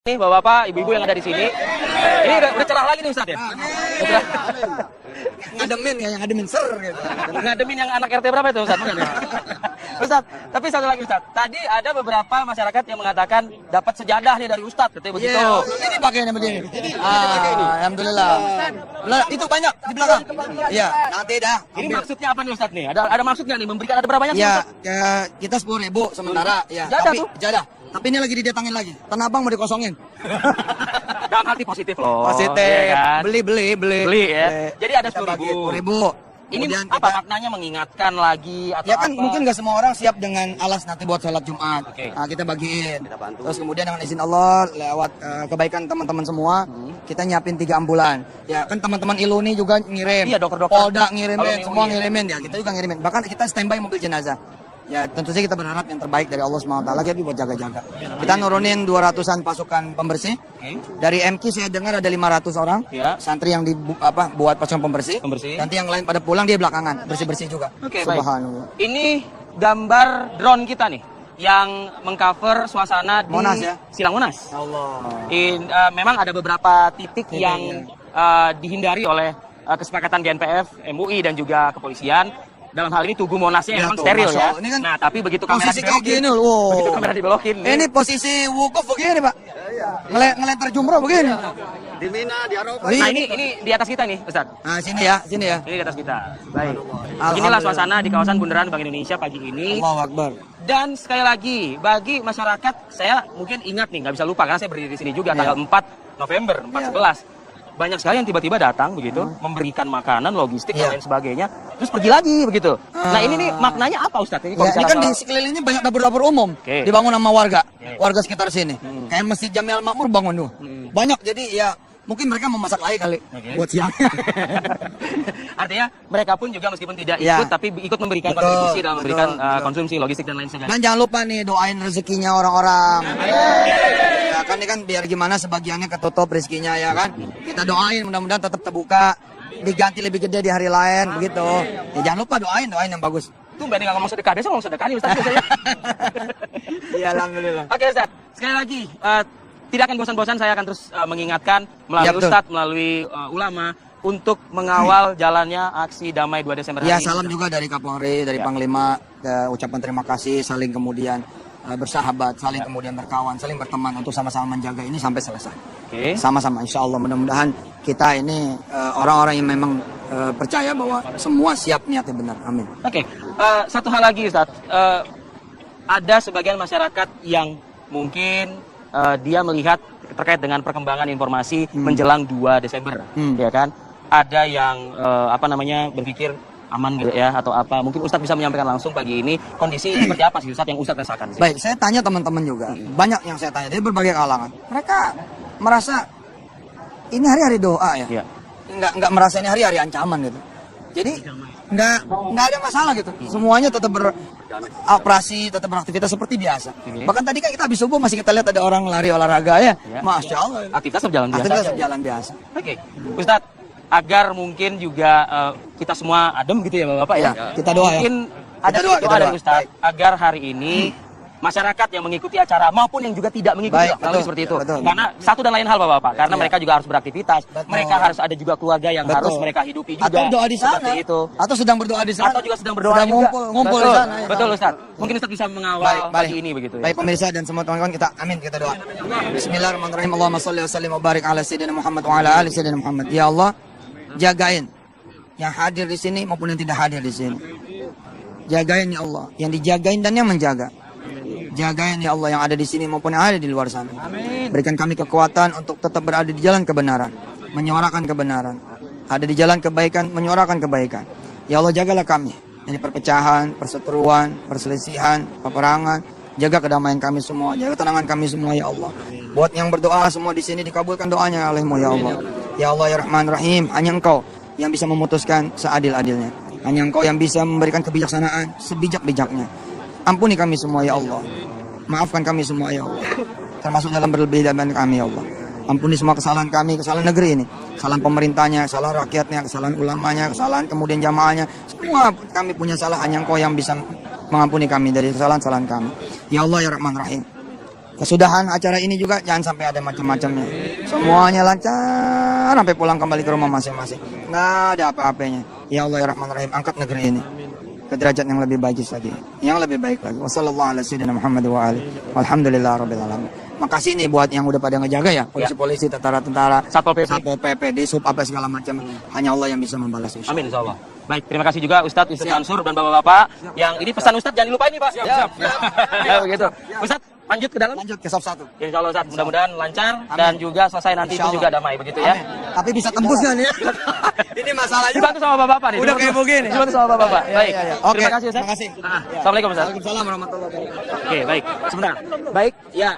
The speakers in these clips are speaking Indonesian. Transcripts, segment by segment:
Nih bapak-bapak, ibu-ibu yang ada di sini. Ini udah cerah lagi nih Ustaz ya? Ngademin ya, yang ngademin ser gitu. Ngademin yang anak RT berapa itu Ustaz? Ustaz, tapi satu lagi Ustaz. Tadi ada beberapa masyarakat yang mengatakan dapat sejadah nih dari Ustaz, katanya begitu. Ini pakainya begini. Alhamdulillah. Itu banyak di belakang. Iya, nanti dah. Ini maksudnya apa nih Ustaz nih? Ada maksudnya nih memberikan ada berapa banyak Ya, Ustaz? kita 10.000 sementara. Ya, Jadah tapi tuh. jadah. Tapi ini lagi didatangin lagi. Tanah Abang mau dikosongin. Dalam hati positif loh. Positif. Iya kan? Beli Ya. Jadi ada 10.000. 10.000. Ini Kemudian apa maknanya mengingatkan lagi atau ya kan apa? mungkin nggak semua orang siap dengan alas nanti buat sholat Jumat. Oke. Nah, kita bagiin. Terus kemudian dengan izin Allah lewat kebaikan teman-teman semua, kita nyiapin 3 ambulan. Ya kan teman-teman Iluni juga ngirim. Iya, dokter-dokter. Polda Kalau ngirimin, ini, semua iya. ngirimin ya. Kita juga ngirimin. Bahkan kita standby mobil jenazah. Ya tentu saja kita berharap yang terbaik dari Allah SWT, tapi buat jaga-jaga. Kita nurunin 200-an pasukan pembersih. Oke. Dari MQ saya dengar ada 500 orang Ya. santri yang buat pasukan pembersih. Pembersih. Nanti yang lain pada pulang dia belakangan bersih-bersih juga. Oke, baik. Subhanallah. Ini gambar drone kita nih yang mengcover suasana di Monas ya? Silang Monas. Allah. Memang ada beberapa titik yang dihindari oleh kesepakatan GNPF, MUI dan juga kepolisian. Dalam hal ini Tugu Monasnya Ya, memang tuh, steril Masya ya. Allah. Ini kan Nah, tapi begitu kamera posisi kayak dibelokin, gini loh. begitu kamera dibelokin. Ini posisi wukuf begini, Pak. Ngelentar jumroh begini. Di Mina, di Arafah. Nah, ini di atas kita nih, Ustaz. Nah, sini ya, sini ya. Ini di atas kita. Baik. Alhamdulillah. Beginilah suasana di kawasan Bundaran Bank Indonesia pagi ini. Allahu Akbar. Dan sekali lagi, bagi masyarakat, saya mungkin ingat nih, nggak bisa lupa karena saya berdiri di sini juga tanggal 4 November, 4/11. Banyak sekali yang tiba-tiba datang begitu, memberikan makanan, logistik dan lain sebagainya, terus pergi lagi begitu. Nah ini nih maknanya apa Ustadz? Ini, Ya, ini kan di soal- sekelilingnya banyak dapur-dapur umum. Oke. Dibangun sama warga. Oke. Warga sekitar sini. Kayak Masjid Jami Al-Makmur bangun tuh. Banyak, jadi ya mungkin mereka memasak lagi kali buat siang. Artinya mereka pun juga meskipun tidak Ya. ikut, tapi ikut memberikan Betul, kontribusi dalam memberikan betul. konsumsi, logistik dan lain sebagainya. Dan jangan lupa nih doain rezekinya orang-orang. Ya kan ini kan biar gimana sebagiannya ketutup rezekinya ya kan. Kita doain mudah-mudahan tetap terbuka, diganti lebih gede di hari lain begitu. Ya jangan lupa doain yang bagus. Tuh mbak nggak ngomong sedekah, biasa ngomong sedekah nih Ustadz biasanya. Iya alhamdulillah. Oke Ustadz, sekali lagi tidak akan bosan-bosan saya akan terus mengingatkan melalui Ya, betul. Ustadz, melalui ulama untuk mengawal jalannya aksi damai 2 Desember Ya hari ini. salam juga dari Kapolri, dari Panglima, ucapan terima kasih, saling kemudian bersahabat, saling kemudian berkawan, saling berteman untuk sama-sama menjaga ini sampai selesai. Oke. Sama-sama insya Allah mudah-mudahan kita ini orang-orang yang memang percaya bahwa semua siap niatnya benar. Amin. Oke, satu hal lagi Ustadz, ada sebagian masyarakat yang mungkin dia melihat terkait dengan perkembangan informasi menjelang 2 Desember, ya kan? Ada yang berpikir aman gitu ya atau apa? Mungkin Ustadz bisa menyampaikan langsung pagi ini kondisi seperti apa sih Ustadz yang Ustadz rasakan sih? Baik, saya tanya teman-teman juga, banyak yang saya tanya dari berbagai kalangan. Mereka merasa ini hari-hari doa ya, Iya. nggak merasa ini hari-hari ancaman gitu. Jadi nggak ada masalah gitu. Semuanya tetap beroperasi, tetap beraktivitas seperti biasa. Bahkan tadi kan kita habis subuh masih kita lihat ada orang lari olahraga ya. Iya. Masya Allah. Aktivitas berjalan biasa. Aktivitas jalan biasa. Oke, Ustadz, agar mungkin juga kita semua adem gitu ya Bapak ya. Kita doa ya. Mungkin ada Kita doa, doa kita dari doa. Ustadz agar hari ini masyarakat yang mengikuti acara maupun yang juga tidak mengikuti Baik, lalu betul, seperti itu. betul. Karena satu dan lain hal Bapak, karena Iya. mereka juga harus beraktivitas. Betul. Mereka harus ada juga keluarga yang Betul. harus mereka hidupi juga. Atau doa di sana. Seperti itu. Atau sedang berdoa di sana. Atau juga sedang berdoa Sedang juga. ngumpul Betul. di sana. ya. Betul Ustadz. Mungkin Ustadz bisa mengawal pagi ini begitu ya. Baik pemirsa dan semua teman-teman kita amin kita doa. Bismillahirrahmanirrahim. Allahumma shalli wa sallim wa barik ala sayyidina Muhammad wa ala ali sayyidina Muhammad. Ya Allah, jagain yang hadir di sini maupun yang tidak hadir di sini. Jagain ya Allah, yang dijagain dan yang menjaga. Jagain ya Allah yang ada di sini maupun yang ada di luar sana. Berikan kami kekuatan untuk tetap berada di jalan kebenaran, menyuarakan kebenaran. Ada di jalan kebaikan, menyuarakan kebaikan. Ya Allah jagalah kami dari perpecahan, perseteruan, perselisihan, peperangan. Jaga kedamaian kami semua, jaga ketenangan kami semua ya Allah. Buat yang berdoa semua di sini dikabulkan doanya oleh-Mu ya Allah. Ya Allah ya Rahman Rahim, hanya Engkau yang bisa memutuskan seadil-adilnya. Hanya Engkau yang bisa memberikan kebijaksanaan sebijak-bijaknya. Ampuni kami semua ya Allah. Maafkan kami semua ya Allah. Termasuk dalam berbeda dengan kami ya Allah. Ampuni semua kesalahan kami, kesalahan negeri ini. Kesalahan pemerintahnya, kesalahan rakyatnya, kesalahan ulamanya, kesalahan kemudian jamaahnya. Semua kami punya salah, hanya Engkau yang bisa mengampuni kami dari kesalahan-kesalahan kami. Ya Allah ya Rahman Rahim. kesudahan acara ini juga jangan sampai ada macam-macamnya. Semuanya lancar sampai pulang kembali ke rumah masing-masing. Nggak ada apa-apanya. Ya Allah ya Rahman Rahim, angkat negeri ini ke derajat yang lebih baik lagi, yang lebih baik lagi. Wassalamualaikum. Makasih nih buat yang udah pada ngejaga ya, polisi-polisi, tentara-tentara, Satpol PP. Satpol PP, Disub, apa segala macam. Hanya Allah yang bisa membalas. Amin insyaallah. Baik, terima kasih juga Ustadz Mansur dan Bapak-bapak. Yang ini pesan Ustadz jangan dilupain nih Pak. Siap. Ya begitu. Ustadz lanjut ke dalam. Lanjut ke sop 1. Insya Allah Ustadz, mudah-mudahan lancar dan juga selesai nanti itu juga damai begitu ya. Tapi bisa tembus kan ya? Ini masalahnya. Dibantu sama Bapak-bapak nih. Udah kayak begini. Dibantu sama Bapak-bapak. Baik. Oke. Terima kasih Ustadz. Terima kasih. Assalamualaikum Ustadz. Waalaikumsalam warahmatullahi wabarakatuh. Oke, baik. Sebentar. Baik, ya.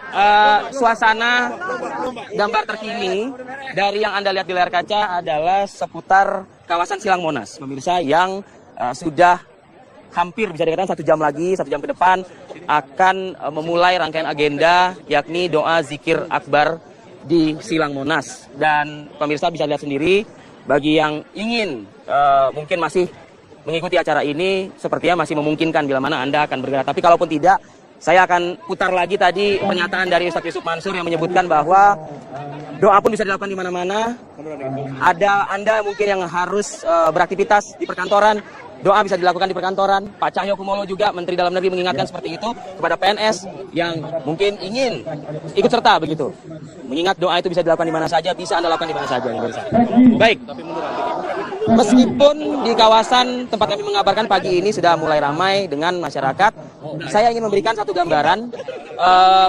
Suasana gambar terkini dari yang Anda lihat di layar kaca adalah seputar kawasan Silang Monas. Pemirsa yang sudah hampir bisa dikatakan 1 jam lagi, 1 jam ke depan akan memulai rangkaian agenda yakni doa zikir akbar di Silang Monas. Dan pemirsa bisa lihat sendiri bagi yang ingin mungkin masih mengikuti acara ini sepertinya masih memungkinkan bila mana Anda akan bergerak. Tapi kalaupun tidak, saya akan putar lagi tadi pernyataan dari Ustadz Yusuf Mansur yang menyebutkan bahwa doa pun bisa dilakukan di mana-mana. Ada Anda mungkin yang harus beraktivitas di perkantoran, doa bisa dilakukan di perkantoran. Pak Cahyokumolo juga Menteri Dalam Negeri mengingatkan seperti itu kepada PNS yang mungkin ingin ikut serta begitu. Mengingat doa itu bisa dilakukan di mana saja, bisa Anda lakukan di mana saja. Baik. Meskipun di kawasan tempat kami mengabarkan pagi ini sudah mulai ramai dengan masyarakat, saya ingin memberikan satu gambaran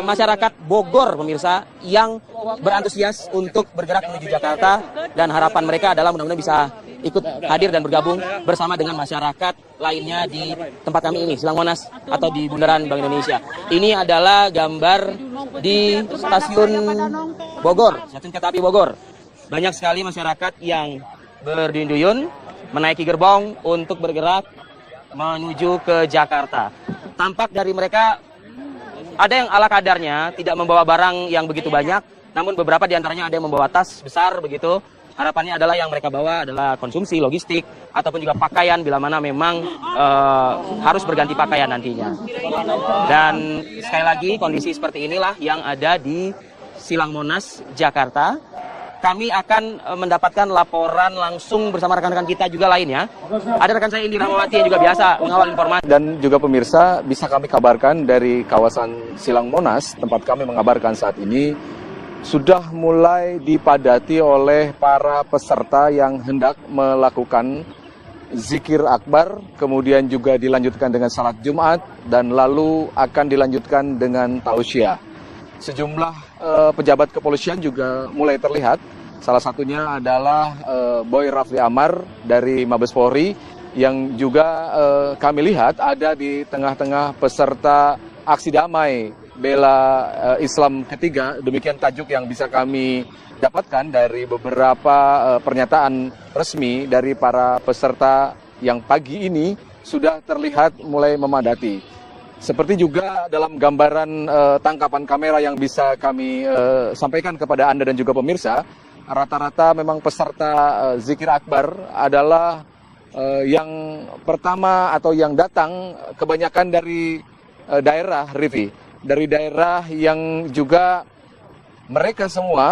masyarakat Bogor, pemirsa, yang berantusias untuk bergerak menuju Jakarta, dan harapan mereka adalah mudah-mudahan bisa ikut hadir dan bergabung bersama dengan masyarakat lainnya di tempat kami ini, Silang Monas atau di Bundaran Bank Indonesia. Ini adalah gambar di stasiun Bogor, stasiun kereta api Bogor. Banyak sekali masyarakat yang berduyun-duyun menaiki gerbong untuk bergerak menuju ke Jakarta. Tampak dari mereka ada yang ala kadarnya tidak membawa barang yang begitu banyak, namun beberapa di antaranya ada yang membawa tas besar begitu. Harapannya adalah yang mereka bawa adalah konsumsi, logistik, ataupun juga pakaian bila mana memang harus berganti pakaian nantinya. Dan sekali lagi kondisi seperti inilah yang ada di Silang Monas, Jakarta. Kami akan mendapatkan laporan langsung bersama rekan-rekan kita juga lainnya. Ada rekan saya Indi Rahmawati yang juga biasa mengawal informasi. Dan juga pemirsa bisa kami kabarkan dari kawasan Silang Monas, tempat kami mengabarkan saat ini, sudah mulai dipadati oleh para peserta yang hendak melakukan zikir akbar, kemudian juga dilanjutkan dengan salat Jumat, dan lalu akan dilanjutkan dengan tausiah. Sejumlah pejabat kepolisian juga mulai terlihat. Salah satunya adalah Boy Rafli Amar dari Mabes Polri yang juga kami lihat ada di tengah-tengah peserta aksi damai bela Islam ketiga. Demikian tajuk yang bisa kami dapatkan dari beberapa pernyataan resmi dari para peserta yang pagi ini sudah terlihat mulai memadati. Seperti juga dalam gambaran tangkapan kamera yang bisa kami sampaikan kepada Anda dan juga pemirsa, rata-rata memang peserta zikir akbar adalah yang pertama atau yang datang kebanyakan dari daerah Rivi, dari daerah yang juga mereka semua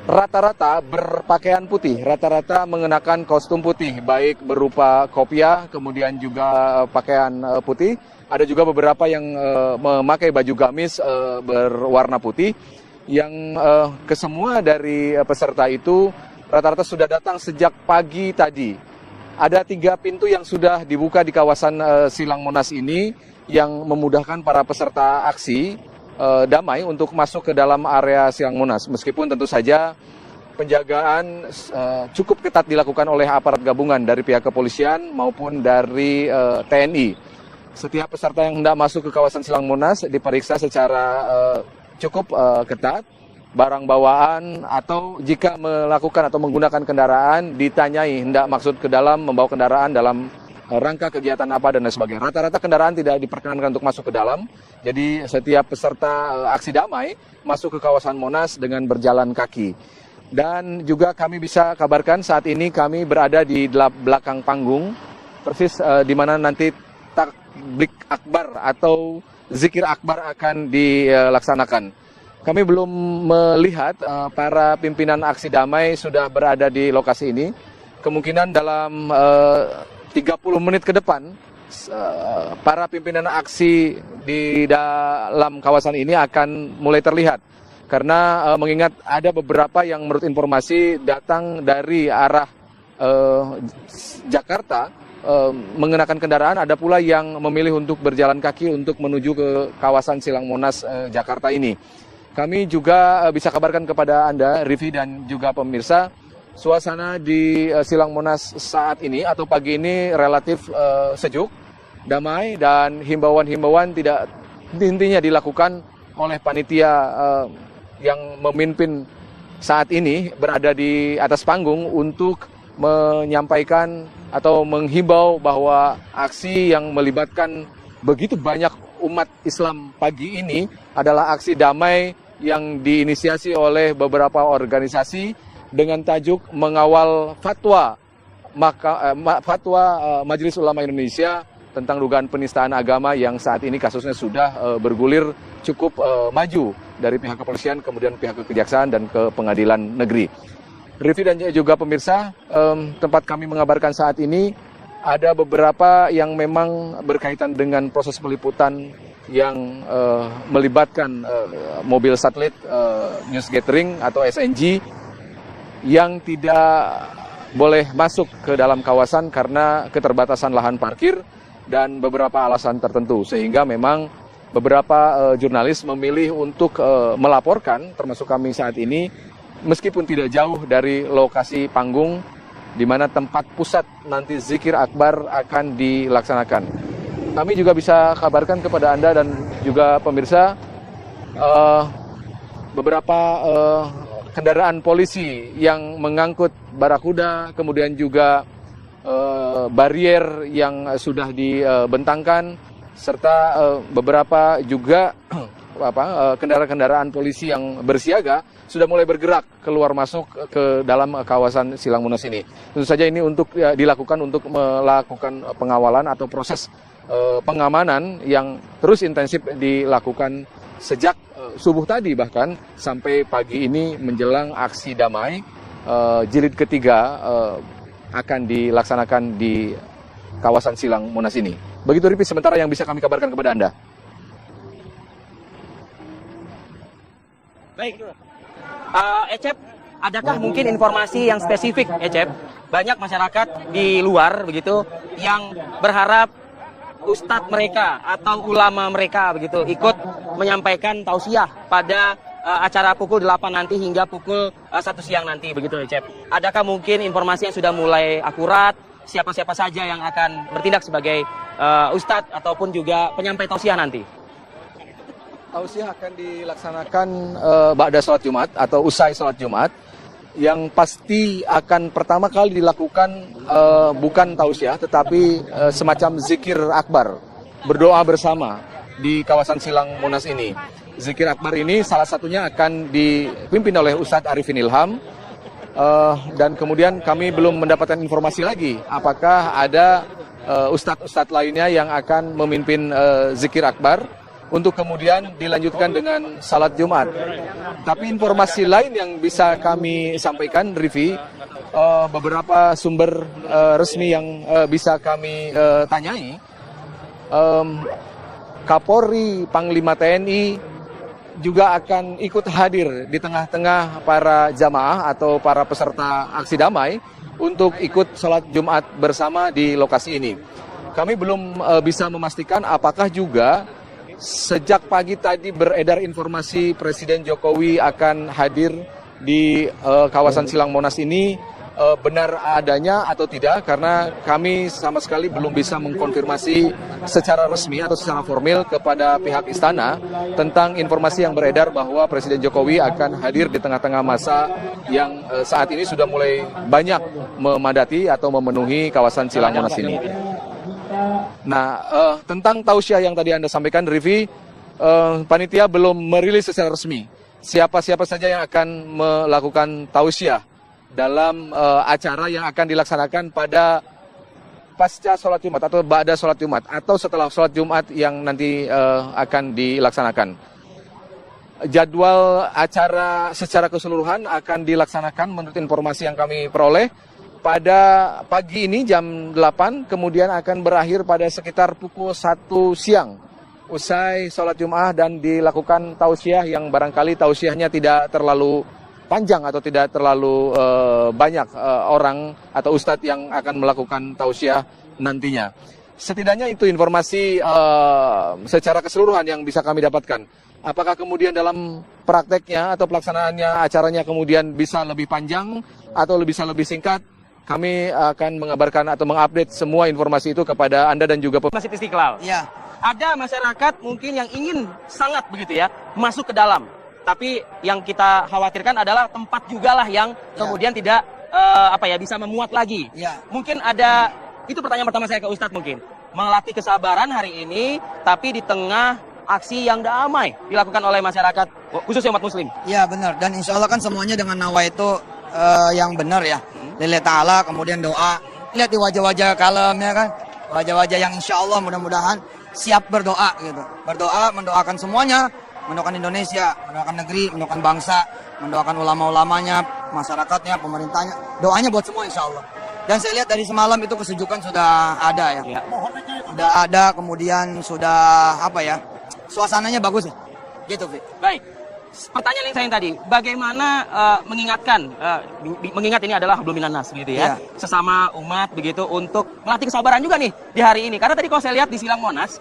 rata-rata berpakaian putih, rata-rata mengenakan kostum putih, baik berupa kopiah, kemudian juga pakaian putih. Ada juga beberapa yang memakai baju gamis berwarna putih, yang kesemua dari peserta itu rata-rata sudah datang sejak pagi tadi. Ada 3 pintu yang sudah dibuka di kawasan Silang Monas ini yang memudahkan para peserta aksi damai untuk masuk ke dalam area Silang Monas. Meskipun tentu saja penjagaan cukup ketat dilakukan oleh aparat gabungan dari pihak kepolisian maupun dari TNI. Setiap peserta yang hendak masuk ke kawasan Silang Monas diperiksa secara cukup ketat, barang bawaan, atau jika melakukan atau menggunakan kendaraan ditanyai hendak maksud ke dalam, membawa kendaraan dalam rangka kegiatan apa dan lain sebagainya. Rata-rata kendaraan tidak diperkenankan untuk masuk ke dalam, jadi setiap peserta aksi damai masuk ke kawasan Monas dengan berjalan kaki. Dan juga kami bisa kabarkan saat ini kami berada di belakang panggung, persis di mana nanti takbik akbar atau zikir akbar akan dilaksanakan. Kami belum melihat para pimpinan aksi damai sudah berada di lokasi ini. Kemungkinan dalam 30 menit ke depan, para pimpinan aksi di dalam kawasan ini akan mulai terlihat. Karena mengingat ada beberapa yang menurut informasi datang dari arah Jakarta, mengenakan kendaraan, ada pula yang memilih untuk berjalan kaki untuk menuju ke kawasan Silang Monas Jakarta ini. Kami juga bisa kabarkan kepada Anda, Rivi dan juga pemirsa, suasana di Silang Monas saat ini atau pagi ini relatif sejuk, damai, dan himbauan-himbauan tidak intinya dilakukan oleh panitia yang memimpin saat ini berada di atas panggung untuk menyampaikan atau menghimbau bahwa aksi yang melibatkan begitu banyak umat Islam pagi ini adalah aksi damai yang diinisiasi oleh beberapa organisasi dengan tajuk mengawal fatwa Majelis Ulama Indonesia tentang dugaan penistaan agama yang saat ini kasusnya sudah bergulir cukup maju dari pihak kepolisian, kemudian pihak kejaksaan dan ke pengadilan negeri. Rivi dan juga pemirsa, tempat kami mengabarkan saat ini ada beberapa yang memang berkaitan dengan proses peliputan yang melibatkan mobil satelit news gathering atau SNG yang tidak boleh masuk ke dalam kawasan karena keterbatasan lahan parkir dan beberapa alasan tertentu, sehingga memang beberapa jurnalis memilih untuk melaporkan, termasuk kami saat ini, meskipun tidak jauh dari lokasi panggung di mana tempat pusat nanti zikir akbar akan dilaksanakan. Kami juga bisa kabarkan kepada Anda dan juga pemirsa beberapa kendaraan polisi yang mengangkut barakuda, kemudian juga barier yang sudah dibentangkan, serta beberapa juga kendaraan-kendaraan polisi yang bersiaga sudah mulai bergerak keluar masuk ke dalam kawasan Silang Monas ini. Tentu saja ini untuk dilakukan untuk melakukan pengawalan atau proses pengamanan yang terus intensif dilakukan sejak subuh tadi bahkan sampai pagi ini menjelang aksi damai jilid ketiga akan dilaksanakan di kawasan Silang Monas ini. Begitu Ripi sementara yang bisa kami kabarkan kepada Anda. Baik, Ecep, adakah mungkin informasi yang spesifik, Ecep? Banyak masyarakat di luar begitu yang berharap ustadz mereka atau ulama mereka begitu ikut menyampaikan tausiah pada acara pukul 8 nanti hingga pukul 1 siang nanti begitu, Ecep. Adakah mungkin informasi yang sudah mulai akurat, siapa-siapa saja yang akan bertindak sebagai ustadz ataupun juga penyampai tausiah nanti? Tausiah akan dilaksanakan ba'da sholat Jumat atau usai sholat Jumat. Yang pasti akan pertama kali dilakukan bukan tausiah tetapi semacam zikir akbar, berdoa bersama di kawasan Silang Monas ini. Zikir akbar ini salah satunya akan dipimpin oleh Ustadz Arifin Ilham, dan kemudian kami belum mendapatkan informasi lagi apakah ada ustadz-ustadz lainnya yang akan memimpin zikir akbar untuk kemudian dilanjutkan dengan salat Jumat. Tapi informasi lain yang bisa kami sampaikan, Rivi, beberapa sumber resmi yang bisa kami tanyai, Kapolri Panglima TNI juga akan ikut hadir di tengah-tengah para jamaah atau para peserta aksi damai untuk ikut salat Jumat bersama di lokasi ini. Kami belum bisa memastikan apakah juga sejak pagi tadi beredar informasi Presiden Jokowi akan hadir di kawasan Silang Monas ini benar adanya atau tidak, karena kami sama sekali belum bisa mengkonfirmasi secara resmi atau secara formal kepada pihak istana tentang informasi yang beredar bahwa Presiden Jokowi akan hadir di tengah-tengah masa yang saat ini sudah mulai banyak memadati atau memenuhi kawasan Silang Monas ini. Nah, tentang tausiah yang tadi Anda sampaikan, Rivi, panitia belum merilis secara resmi siapa-siapa saja yang akan melakukan tausiah dalam acara yang akan dilaksanakan pada pasca sholat Jumat atau ba'da sholat Jumat atau setelah sholat Jumat yang nanti akan dilaksanakan. Jadwal acara secara keseluruhan akan dilaksanakan menurut informasi yang kami peroleh pada pagi ini jam 8, kemudian akan berakhir pada sekitar pukul 1 siang. Usai sholat Jum'ah dan dilakukan tausiah yang barangkali tausiahnya tidak terlalu panjang atau tidak terlalu banyak orang atau ustadz yang akan melakukan tausiah nantinya. Setidaknya itu informasi secara keseluruhan yang bisa kami dapatkan. Apakah kemudian dalam prakteknya atau pelaksanaannya acaranya kemudian bisa lebih panjang atau bisa lebih singkat? Kami akan mengabarkan atau mengupdate semua informasi itu kepada Anda dan juga Masjid Istiqlal. Ya. Ada masyarakat mungkin yang ingin sangat begitu ya masuk ke dalam. Tapi yang kita khawatirkan adalah tempat juga lah yang kemudian tidak bisa memuat lagi. Ya. Mungkin ada, itu pertanyaan pertama saya ke Ustadz mungkin. Melatih kesabaran hari ini, tapi di tengah aksi yang damai dilakukan oleh masyarakat, khususnya umat muslim. Ya benar, dan insya Allah kan semuanya dengan nawa itu yang benar ya. Lillahi ta'ala, kemudian doa. Lihat di wajah-wajah kalem ya kan. Wajah-wajah yang insya Allah mudah-mudahan siap berdoa gitu. Berdoa, mendoakan semuanya. Mendoakan Indonesia, mendoakan negeri, mendoakan bangsa, mendoakan ulama-ulamanya, masyarakatnya, pemerintahnya. Doanya buat semua insya Allah. Dan saya lihat dari semalam itu kesejukan sudah ada ya. Sudah ada, kemudian sudah suasananya bagus ya. Gitu, Fi. Baik. Pertanyaan yang saya tadi, bagaimana mengingat ini adalah hablum minan nas gitu ya, sesama umat begitu untuk melatih kesabaran juga nih di hari ini. Karena tadi kalau saya lihat di Silang Monas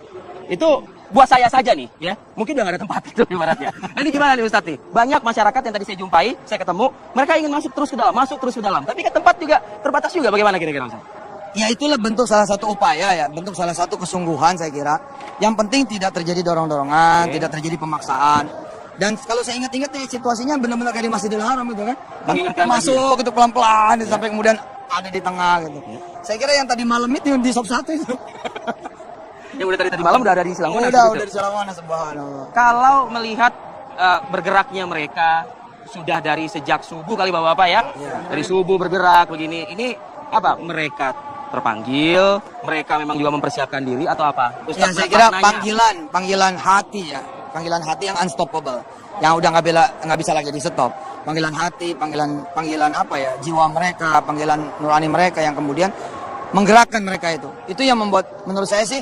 itu buat saya saja nih ya, mungkin udah gak ada tempat itu ibaratnya. Nah, ini gimana nih Ustadz nih? Banyak masyarakat yang tadi saya jumpai, saya ketemu, mereka ingin masuk terus ke dalam, tapi kan tempat juga terbatas juga. Bagaimana kira-kira Ustadz? Ya itulah bentuk salah satu upaya ya, bentuk salah satu kesungguhan saya kira. Yang penting tidak terjadi dorong-dorongan, tidak terjadi pemaksaan. Dan kalau saya ingat-ingat nih situasinya benar-benar kayak di Masjidil Haram itu kan. Masuk itu pelan-pelan sampai kemudian ada di tengah gitu. Saya kira yang tadi malam itu di Shop 1 itu. Yang udah tadi malam udah ada di Silang Monas. Udah di Silang Monas, subhanallah. Kalau melihat bergeraknya mereka sudah dari sejak subuh kali Bapak-bapak ya. Dari subuh bergerak begini. Ini apa? Mereka terpanggil, mereka memang juga mempersiapkan diri atau apa? Ya, saya kira panggilan hati ya. Panggilan hati yang unstoppable, yang udah nggak bisa lagi di stop. Panggilan hati, panggilan jiwa mereka, panggilan nurani mereka yang kemudian menggerakkan mereka itu. Itu yang membuat menurut saya sih,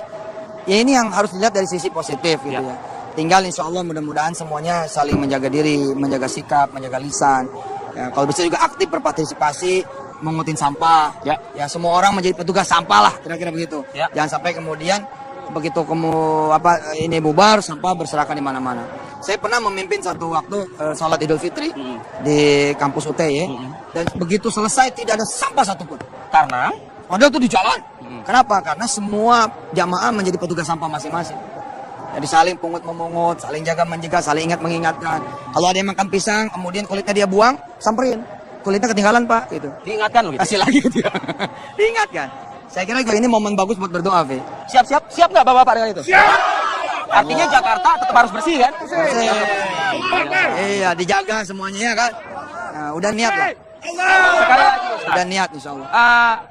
ya ini yang harus dilihat dari sisi positif gitu ya. Tinggal insya Allah mudah-mudahan semuanya saling menjaga diri, menjaga sikap, menjaga lisan. Ya, kalau bisa juga aktif berpartisipasi, mengutin sampah. Ya semua orang menjadi petugas sampah lah, kira-kira begitu. Jangan sampai kemudian begitu ini bubar sampah berserakan di mana-mana. Saya pernah memimpin satu waktu salat Idul Fitri di kampus UTY dan begitu selesai tidak ada sampah satupun. Karena padahal itu di jalan. Kenapa? Karena semua jamaah menjadi petugas sampah masing-masing. Jadi saling pungut memungut, saling jaga menjaga, saling ingat mengingatkan. Kalau ada yang makan pisang, kemudian kulitnya dia buang, samperin. Kulitnya ketinggalan Pak, gitu. Diingatkan gitu. Kasih lagi gitu. Diingatkan. Saya kira ini momen bagus buat berdoa, Fi. Siap nggak Bapak-bapak dengan itu? Siap. Artinya Jakarta tetap harus bersih kan? Iya, dijaga semuanya ya kan. Nah, udah niat lah. Sekali lagi Ustaz. Udah niat insya Allah.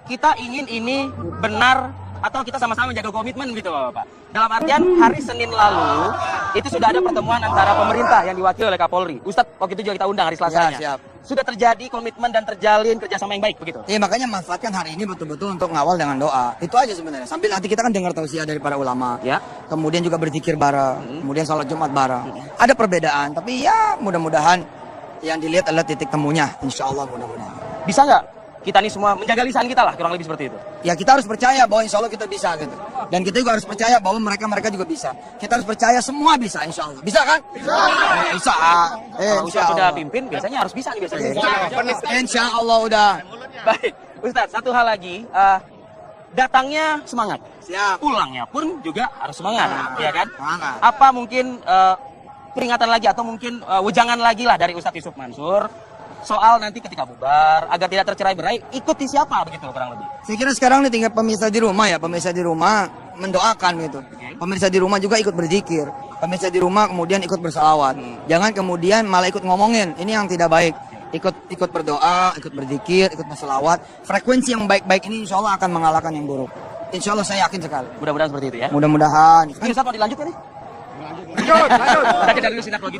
Kita ingin ini benar atau kita sama-sama menjaga komitmen gitu Bapak. Dalam artian hari Senin lalu itu sudah ada pertemuan antara pemerintah yang diwakili oleh Kapolri. Ustadz waktu itu juga kita undang hari Selasanya. Ya, siap. Sudah terjadi komitmen dan terjalin kerjasama yang baik begitu. Iya, makanya manfaatkan hari ini betul-betul untuk ngawal dengan doa. Itu aja sebenarnya. Sambil nanti kita kan dengar tausiah dari para ulama. Ya. Kemudian juga berzikir bareng. Kemudian sholat Jumat bareng. Ada perbedaan, tapi ya mudah-mudahan yang dilihat adalah titik temunya. Insya Allah mudah-mudahan. Bisa nggak kita nih semua menjaga lisan kita lah, kurang lebih seperti itu? Ya kita harus percaya bahwa insya Allah kita bisa gitu. Dan kita juga harus percaya bahwa mereka juga bisa. Kita harus percaya semua bisa insya Allah. Bisa kan? Bisa. Bisa. Kalau Ustaz sudah pimpin biasanya harus bisa nih biasanya. Insya Allah udah. Baik, Ustaz, satu hal lagi. Datangnya semangat. Siap. Pulangnya pun juga harus semangat, ya kan? Semangat. Apa mungkin peringatan lagi atau mungkin wejangan lagi lah dari Ustadz Yusuf Mansur soal nanti ketika bubar agar tidak tercerai-berai, ikuti siapa begitu kurang lebih? Saya kira sekarang ini tinggal pemirsa di rumah ya, pemirsa di rumah mendoakan gitu. Pemirsa di rumah juga ikut berzikir. Pemirsa di rumah kemudian ikut bersalawat. Jangan kemudian malah ikut ngomongin, ini yang tidak baik. Ikut berdoa, ikut berzikir, ikut bersalawat. Frekuensi yang baik-baik ini insya Allah akan mengalahkan yang buruk. Insya Allah saya yakin sekali. Mudah-mudahan seperti itu ya. Mudah-mudahan. Ini Ustaz mau dilanjut kan nih? Lanjut. Kita dulu sinak kalau gitu.